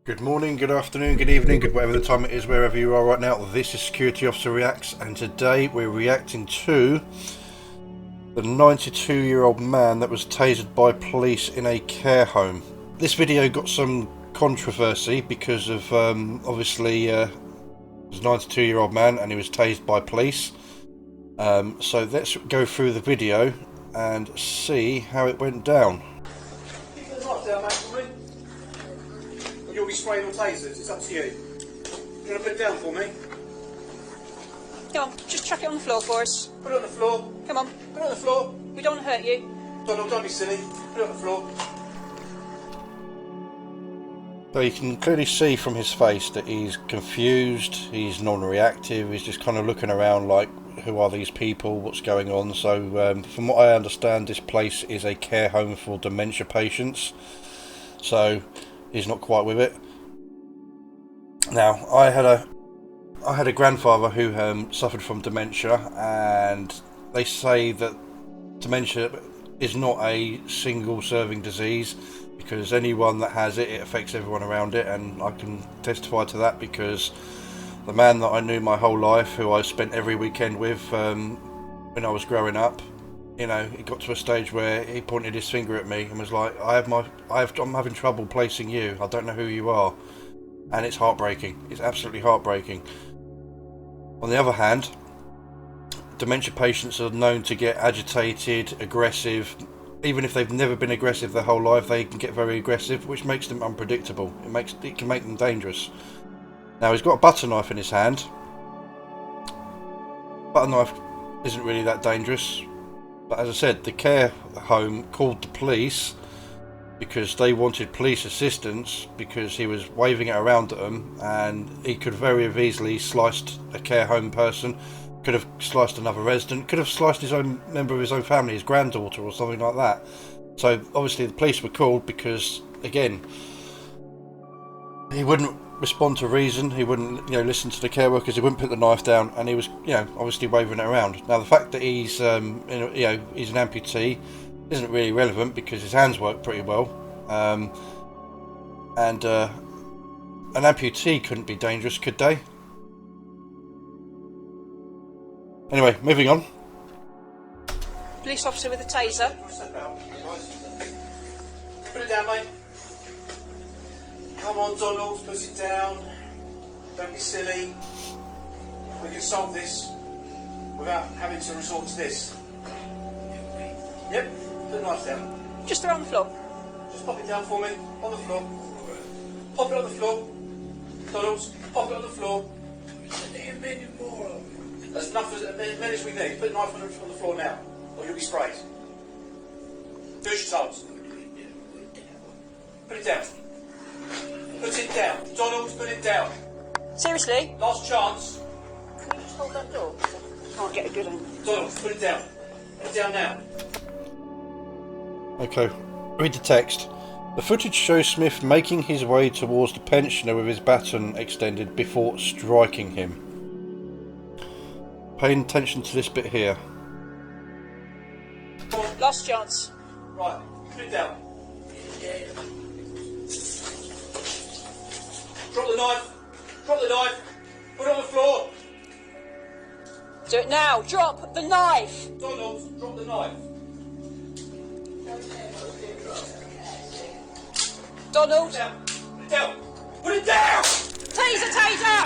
Good morning, good afternoon, good evening, good whatever the time it is, wherever you are right now. This is Security Officer Reacts, and today we're reacting to the 92-year-old man that was tasered by police in a care home. This video got some controversy because of obviously it was a 92-year-old man and he was tased by police. So let's go through the video and see how it went down. Keep the knife down, mate, for me. And you'll be sprayed or tasered. It's up to you. You want to put it down for me? Come on, just chuck it on the floor for us. Put it on the floor. Come on. Put it on the floor. We don't want to hurt you. Don't be silly. Put it on the floor. So you can clearly see from his face that he's confused, he's non-reactive, he's just kind of looking around like, who are these people, what's going on? So from what I understand, this place is a care home for dementia patients, so he's not quite with it. Now, I had a grandfather who suffered from dementia, and they say that dementia is not a single serving disease, because anyone that has it, it affects everyone around it, and I can testify to that because the man that I knew my whole life, who I spent every weekend with when I was growing up, you know, it got to a stage where he pointed his finger at me and was like, I'm having trouble placing you, I don't know who you are. And it's heartbreaking, it's absolutely heartbreaking. On the other hand, dementia patients are known to get agitated, aggressive. Even if they've never been aggressive their whole life, they can get very aggressive, which makes them unpredictable. It can make them dangerous. Now, he's got a butter knife in his hand. Butter knife isn't really that dangerous, but as I said, the care home called the police because they wanted police assistance, because he was waving it around at them, and he could very easily sliced a care home person, could have sliced another resident, could have sliced his own member of his own family, his granddaughter or something like that. So obviously the police were called because, again, he wouldn't respond to reason, he wouldn't, you know, listen to the care workers, he wouldn't put the knife down, and he was, you know, obviously waving it around. Now, the fact that he's he's an amputee isn't really relevant because his hands work pretty well, and an amputee couldn't be dangerous, could they? Anyway, moving on. Police officer with a taser. Put it down, mate. Come on, Donald, put it down. Don't be silly. We can solve this without having to resort to this. Yep, put the knife down. Just throw it on the floor. Just pop it down for me, on the floor. Pop it on the floor. Donald, pop it on the floor. That's enough, as many as we need. Put the knife on the floor now, or you'll be sprayed. Do as you're told. Put it down. Put it down. Donald, put it down. Seriously? Last chance. Can you just hold that door? Can't get a good angle. Donald, put it down. Put it down now. Okay, read the text. The footage shows Smith making his way towards the pensioner with his baton extended before striking him. Pay attention to this bit here. Last chance. Right, put it down. Drop the knife. Drop the knife. Put it on the floor. Do it now. Drop the knife. Donald, drop the knife. Donald. Put it down. Put it down. Put it down! Taser, taser!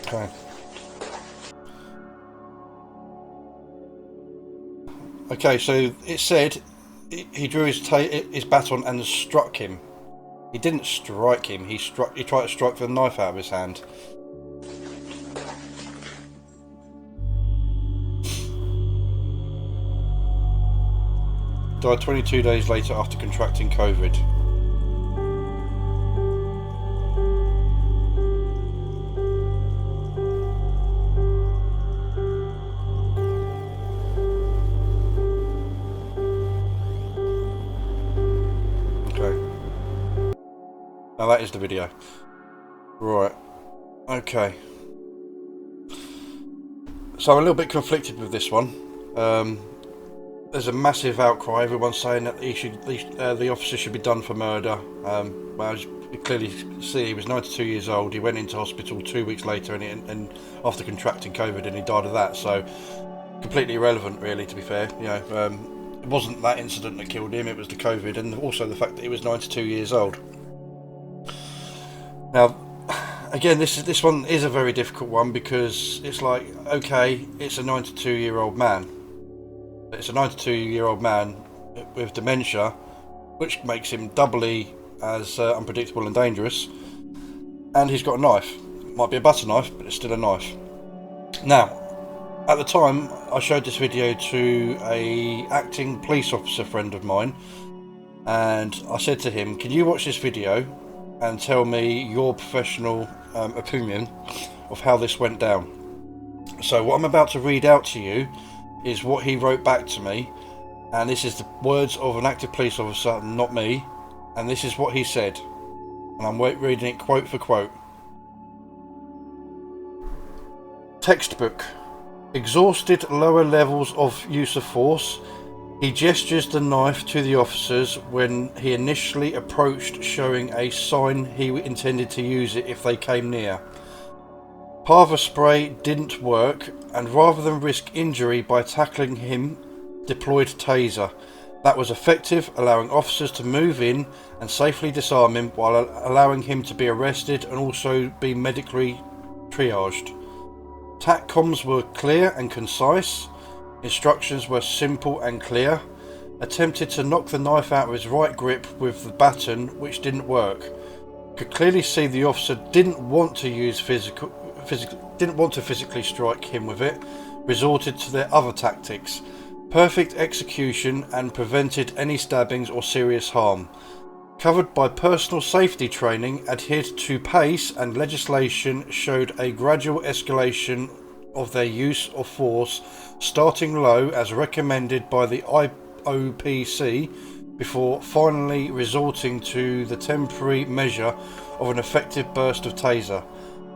Okay. Okay, so it said he drew his baton and struck him. He didn't strike him. He tried to strike the knife out of his hand. Died 22 days later after contracting COVID. Now that is the video. Right. Okay. So I'm a little bit conflicted with this one. there's a massive outcry. Everyone's saying that the officer should be done for murder. Well, as you clearly see, he was 92 years old. He went into hospital 2 weeks later, and after contracting COVID, and he died of that. So completely irrelevant, really. To be fair, it wasn't that incident that killed him. It was the COVID, and also the fact that he was 92 years old. Now, again, this one is a very difficult one, because it's like, okay, it's a 92-year-old man. It's a 92-year-old man with dementia, which makes him doubly as unpredictable and dangerous. And he's got a knife. It might be a butter knife, but it's still a knife. Now, at the time, I showed this video to a acting police officer friend of mine, and I said to him, can you watch this video and tell me your professional opinion of how this went down? So what I'm about to read out to you is what he wrote back to me, and this is the words of an active police officer, not me, and this is what he said, and I'm reading it quote for quote. Textbook. Exhausted lower levels of use of force, he gestures the knife to the officers when he initially approached, showing a sign he intended to use it if they came near. Pava spray didn't work, and rather than risk injury by tackling him, deployed taser. That was effective, allowing officers to move in and safely disarm him, while allowing him to be arrested and also be medically triaged. TACCOMs were clear and concise. Instructions were simple and clear. Attempted to knock the knife out of his right grip with the baton, which didn't work. Could clearly see the officer didn't want to use physically strike him with it. Resorted to their other tactics. Perfect execution, and prevented any stabbings or serious harm. Covered by personal safety training, adhered to pace and legislation, showed a gradual escalation of their use of force, starting low as recommended by the IOPC, before finally resorting to the temporary measure of an effective burst of taser.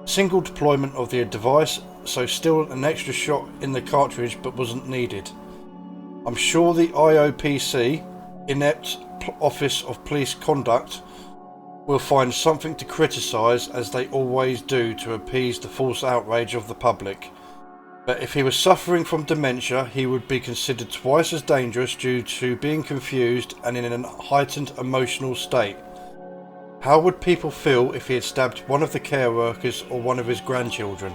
Single deployment of the device, so still an extra shot in the cartridge, but wasn't needed. I'm sure the IOPC, inept Office of Police Conduct, will find something to criticise, as they always do, to appease the false outrage of the public. But if he was suffering from dementia, he would be considered twice as dangerous due to being confused and in a heightened emotional state. How would people feel if he had stabbed one of the care workers or one of his grandchildren?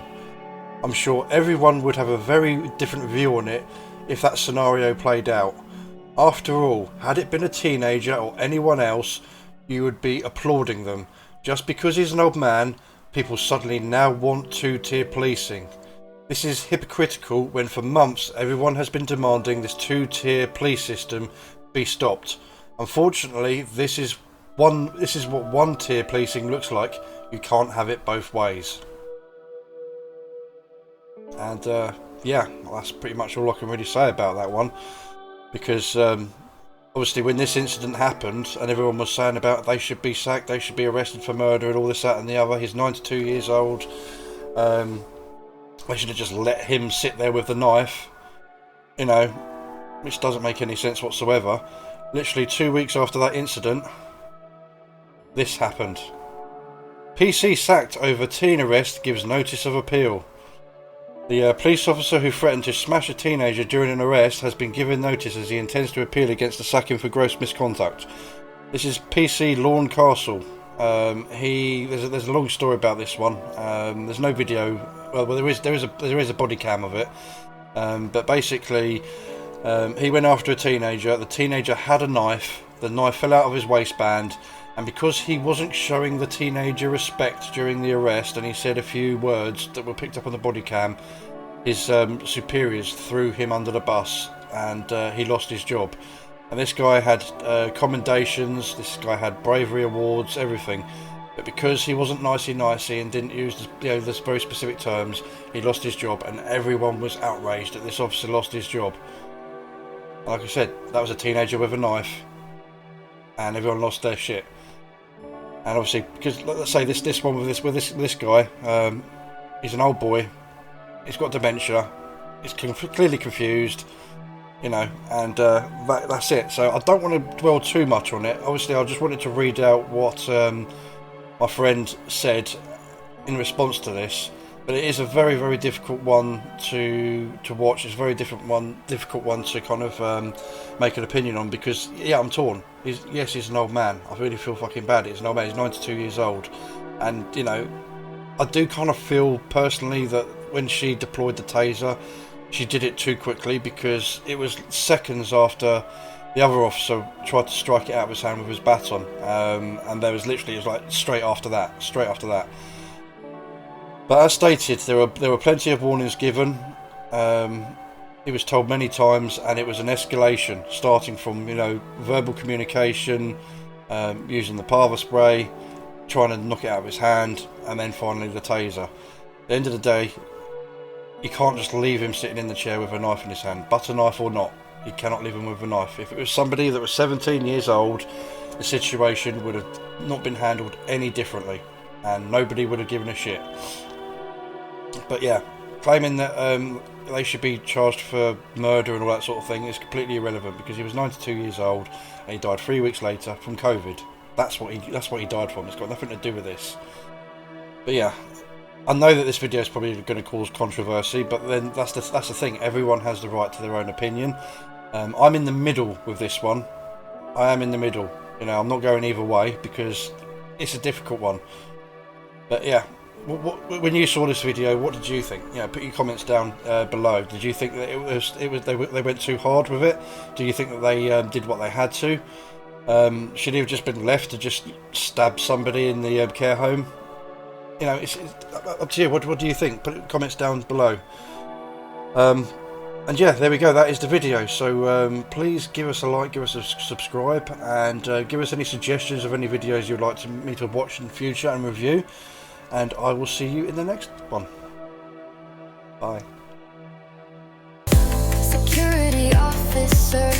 I'm sure everyone would have a very different view on it if that scenario played out. After all, had it been a teenager or anyone else, you would be applauding them. Just because he's an old man, people suddenly now want two-tier policing. This is hypocritical when for months everyone has been demanding this two-tier police system be stopped. Unfortunately, this is what one-tier policing looks like. You can't have it both ways. And yeah, that's pretty much all I can really say about that one. Because obviously when this incident happened and everyone was saying about they should be sacked, they should be arrested for murder and all this, that and the other, he's 92 years old, they should have just let him sit there with the knife, which doesn't make any sense whatsoever. Literally 2 weeks after that incident, this happened. PC sacked over teen arrest, gives notice of appeal. The police officer who threatened to smash a teenager during an arrest has been given notice, as he intends to appeal against the sacking for gross misconduct. This is PC Lawn Castle. There's a long story about this one. There's no video. Well, there is a body cam of it. But basically, he went after a teenager. The teenager had a knife. The knife fell out of his waistband, and because he wasn't showing the teenager respect during the arrest, and he said a few words that were picked up on the body cam, his superiors threw him under the bus, and he lost his job. And this guy had commendations, this guy had bravery awards, everything. But because he wasn't nicey and didn't use this very specific terms, he lost his job, and everyone was outraged that this officer lost his job. Like I said, that was a teenager with a knife, and everyone lost their shit. And obviously, because let's say this one with this guy, he's an old boy, he's got dementia, he's clearly confused, you know, and that's it. So I don't want to dwell too much on it. Obviously, I just wanted to read out what my friend said in response to this. But it is a very, very difficult one to watch. It's a very difficult one to kind of make an opinion on, because yeah, I'm torn. Yes, he's an old man. I really feel fucking bad. He's an old man. He's 92 years old, and you know, I do kind of feel personally that when she deployed the taser, she did it too quickly, because it was seconds after the other officer tried to strike it out of his hand with his baton, and there was literally, it was like straight after that. But as stated, there were plenty of warnings given. He was told many times, and it was an escalation, starting from, you know, verbal communication, using the pava spray, trying to knock it out of his hand, and then finally the taser. At the end of the day, you can't just leave him sitting in the chair with a knife in his hand, butter knife or not. You cannot leave him with a knife. If it was somebody that was 17 years old, the situation would have not been handled any differently, and nobody would have given a shit. But yeah, claiming that they should be charged for murder and all that sort of thing is completely irrelevant, because he was 92 years old and he died 3 weeks later from COVID. That's what he died from. It's got nothing to do with this. But yeah, I know that this video is probably going to cause controversy, but then that's the thing. Everyone has the right to their own opinion. I'm in the middle with this one. I am in the middle. You know, I'm not going either way, because it's a difficult one. But yeah. When you saw this video, what did you think? You know, put your comments down below. Did you think that they went too hard with it? Do you think that they did what they had to? Should he have just been left to just stab somebody in the care home? You know, it's up to you. What do you think? Put your comments down below. And yeah, there we go. That is the video. So please give us a like, give us a subscribe, and give us any suggestions of any videos you'd like me to watch in the future and review. And I will see you in the next one. Bye. Security officer.